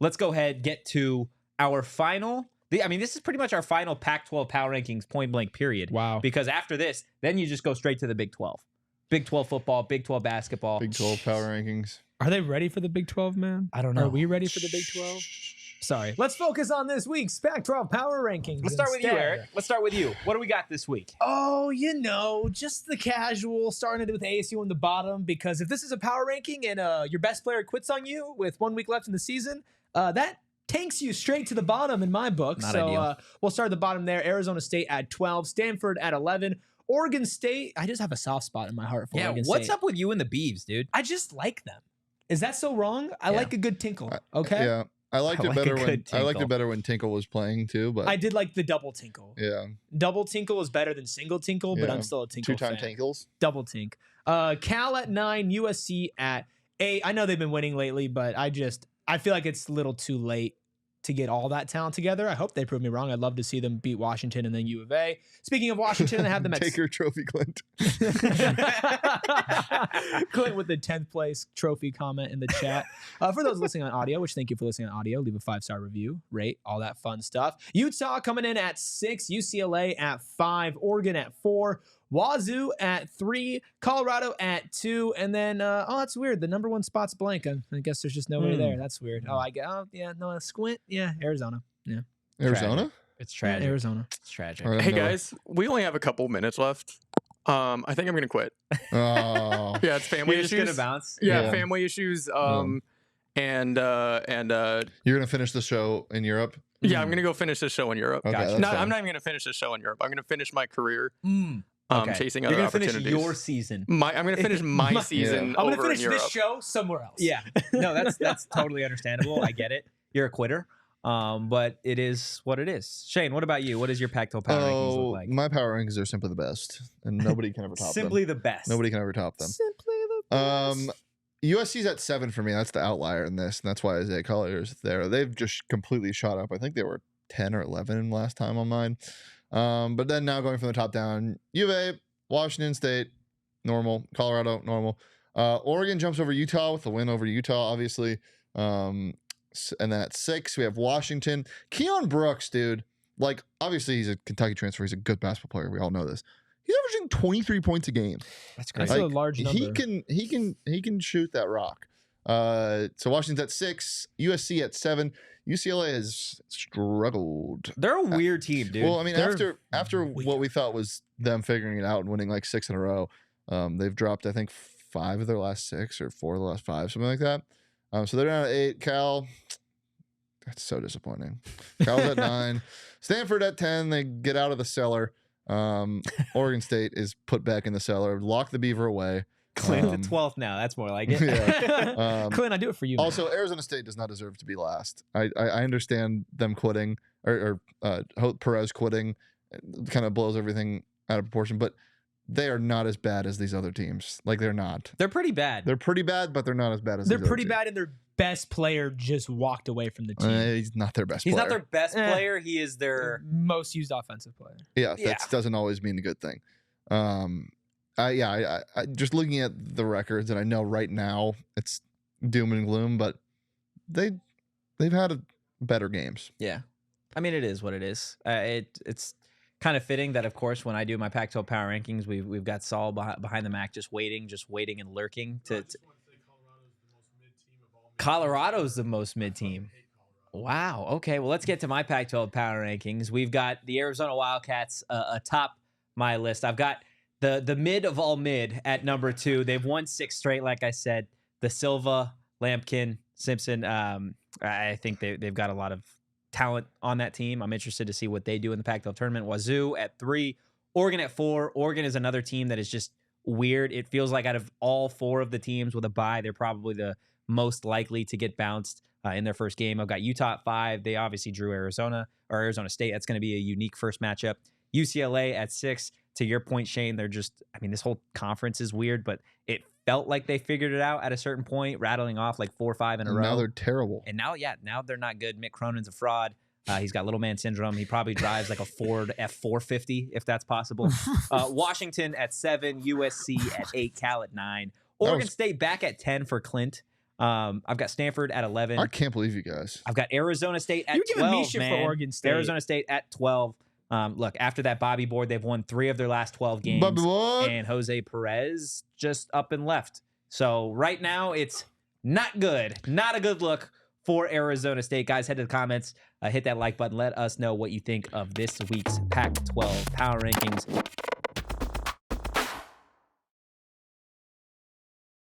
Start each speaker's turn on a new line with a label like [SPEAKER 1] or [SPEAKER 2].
[SPEAKER 1] let's go ahead, get to our final. This is pretty much our final Pac-12 Power Rankings point blank period.
[SPEAKER 2] Wow.
[SPEAKER 1] Because after this, then you just go straight to the Big 12. Big 12 football, Big 12 basketball.
[SPEAKER 3] Big 12 Power Rankings.
[SPEAKER 2] Are they ready for the Big 12, man?
[SPEAKER 1] I don't know.
[SPEAKER 2] Are we ready for the Big 12? Sorry. Let's focus on this week's Pac-12 Power Rankings.
[SPEAKER 1] Let's start with you, Eric. Let's start with you. What do we got this week?
[SPEAKER 2] Oh, just the casual, starting with ASU on the bottom, because if this is a power ranking and your best player quits on you with 1 week left in the season, that tanks you straight to the bottom in my book.
[SPEAKER 1] Not ideal.
[SPEAKER 2] We'll start at the bottom there. Arizona State at 12, Stanford at 11, Oregon State. I just have a soft spot in my heart for Oregon State.
[SPEAKER 1] What's up with you and the Beavs, dude?
[SPEAKER 2] I just like them. Is that so wrong? I like a good tinkle. Okay.
[SPEAKER 3] Yeah. I liked it better when Tinkle was playing too, but
[SPEAKER 2] I did like the double tinkle.
[SPEAKER 3] Yeah.
[SPEAKER 2] Double tinkle is better than single tinkle, but I'm still a tinkle fan.
[SPEAKER 3] 2-time tinkles.
[SPEAKER 2] Double tink. Cal at 9, USC at 8. I know they've been winning lately, but I feel like it's a little too late to get all that talent together. I hope they prove me wrong. I'd love to see them beat Washington and then U of A. Speaking of Washington, I have them at
[SPEAKER 3] Take your trophy, Clint.
[SPEAKER 2] Clint with the 10th place trophy comment in the chat. For those listening on audio, which thank you for listening on audio, leave a 5-star review, rate, all that fun stuff. Utah coming in at 6, UCLA at 5, Oregon at 4, Wazoo at 3, Colorado at 2, and then that's weird. The number 1 spot's blank. I guess there's just nobody there. That's weird. Squint. Yeah, Arizona. Yeah,
[SPEAKER 3] Arizona.
[SPEAKER 1] It's tragic.
[SPEAKER 2] Arizona.
[SPEAKER 1] It's tragic.
[SPEAKER 4] Hey guys, we only have a couple minutes left. I think I'm gonna quit.
[SPEAKER 3] Oh.
[SPEAKER 4] Yeah, it's family
[SPEAKER 1] You're
[SPEAKER 4] issues.
[SPEAKER 1] just gonna bounce.
[SPEAKER 4] Yeah, family issues. And
[SPEAKER 3] You're gonna finish the show in Europe.
[SPEAKER 4] yeah, I'm gonna go finish this show in Europe.
[SPEAKER 3] Okay,
[SPEAKER 1] Gotcha.
[SPEAKER 3] that's
[SPEAKER 4] No,
[SPEAKER 3] fine.
[SPEAKER 4] I'm not even gonna finish this show in Europe. I'm gonna finish my career.
[SPEAKER 1] Okay.
[SPEAKER 4] Chasing
[SPEAKER 1] You're
[SPEAKER 4] other
[SPEAKER 1] gonna finish
[SPEAKER 4] opportunities.
[SPEAKER 1] your season.
[SPEAKER 4] I'm gonna finish my season
[SPEAKER 2] I'm
[SPEAKER 4] over
[SPEAKER 2] gonna finish
[SPEAKER 4] in Europe.
[SPEAKER 2] this show somewhere else.
[SPEAKER 1] Yeah. No, that's totally understandable. I get it. You're a quitter. But it is what it is. Shane, what about you? What does your Pac-12 Power Rankings look like?
[SPEAKER 3] My power rankings are simply the best, and nobody can ever top
[SPEAKER 1] Simply
[SPEAKER 3] them.
[SPEAKER 1] the best.
[SPEAKER 3] Nobody can ever top them.
[SPEAKER 1] Simply the best.
[SPEAKER 3] USC's at 7 for me. That's the outlier in this, and that's why Isaiah Collier's there. They've just completely shot up. I think they were 10 or 11 last time on mine. But then now going from the top down, U of A, Washington State, normal. Colorado, normal. Oregon jumps over Utah with the win over Utah, obviously. And then at 6, we have Washington. Keon Brooks, dude. Like, obviously, he's a Kentucky transfer. He's a good basketball player. We all know this. He's averaging 23 points a game.
[SPEAKER 1] That's great.
[SPEAKER 2] That's a large number.
[SPEAKER 3] He can shoot that rock. So Washington's at 6, USC at 7. UCLA has struggled.
[SPEAKER 1] They're a weird team, dude.
[SPEAKER 3] Well, I mean,
[SPEAKER 2] They're
[SPEAKER 3] after what we thought was them figuring it out and winning like 6 in a row, they've dropped, I think, 5 of their last 6 or 4 of the last 5, something like that. So they're down at 8. Cal, that's so disappointing. Cal's at 9. Stanford at 10. They get out of the cellar. Oregon State is put back in the cellar. Lock the beaver away.
[SPEAKER 1] Clint at 12th now. That's more like it.
[SPEAKER 3] Yeah.
[SPEAKER 2] Clint, I do it for you. Man.
[SPEAKER 3] Also, Arizona State does not deserve to be last. I understand them quitting or Perez quitting. It kind of blows everything out of proportion, but they are not as bad as these other teams. Like, they're not.
[SPEAKER 1] They're pretty bad.
[SPEAKER 3] They're pretty bad, but they're not as bad as
[SPEAKER 2] They're
[SPEAKER 3] these other
[SPEAKER 2] pretty
[SPEAKER 3] teams.
[SPEAKER 2] bad, and their best player just walked away from the team.
[SPEAKER 3] He's not their best
[SPEAKER 1] He's
[SPEAKER 3] player.
[SPEAKER 1] not their best player. He is their
[SPEAKER 2] most used offensive player.
[SPEAKER 3] Yeah,
[SPEAKER 1] Yeah.
[SPEAKER 3] that doesn't always mean a good thing. I just looking at the records, and I know right now it's doom and gloom, but they've had better games.
[SPEAKER 1] Yeah. I mean, it is what it is. It's kind of fitting that, of course, when I do my Pac-12 Power Rankings, we've got Saul behind the Mac just waiting and lurking. Colorado's the most mid team. Wow. Okay. Well, let's get to my Pac-12 Power Rankings. We've got the Arizona Wildcats atop my list. I've got the mid of all mid at number 2. They've won 6 straight, like I said. The Silva, Lampkin, Simpson. I think they've got a lot of talent on that team. I'm interested to see what they do in the Pac-12 tournament. Wazoo at 3, Oregon at 4. Oregon is another team that is just weird. It feels like out of all 4 of the teams with a bye, they're probably the most likely to get bounced in their first game. I've got Utah at 5. They obviously drew Arizona State. That's going to be a unique first matchup. UCLA at 6. To your point, Shane, they're just, I mean, this whole conference is weird, but it felt like they figured it out at a certain point, rattling off like 4 or 5 in a row.
[SPEAKER 3] Now they're terrible.
[SPEAKER 1] And now they're not good. Mick Cronin's a fraud. He's got little man syndrome. He probably drives like a Ford F450, if that's possible. Washington at 7, USC at 8, Cal at 9. Oregon State back at 10 for Clint. I've got Stanford at 11.
[SPEAKER 3] I can't believe you guys.
[SPEAKER 1] I've got Arizona State at
[SPEAKER 2] You're
[SPEAKER 1] 12,
[SPEAKER 2] giving me shit
[SPEAKER 1] man.
[SPEAKER 2] for Oregon State.
[SPEAKER 1] Arizona State at 12. Look, after that Bobby board, they've won 3 of their last 12 games.
[SPEAKER 3] Bobby what?
[SPEAKER 1] And Jose Perez just up and left. So right now, it's not good. Not a good look for Arizona State. Guys, head to the comments. Hit that like button. Let us know what you think of this week's Pac-12 Power Rankings.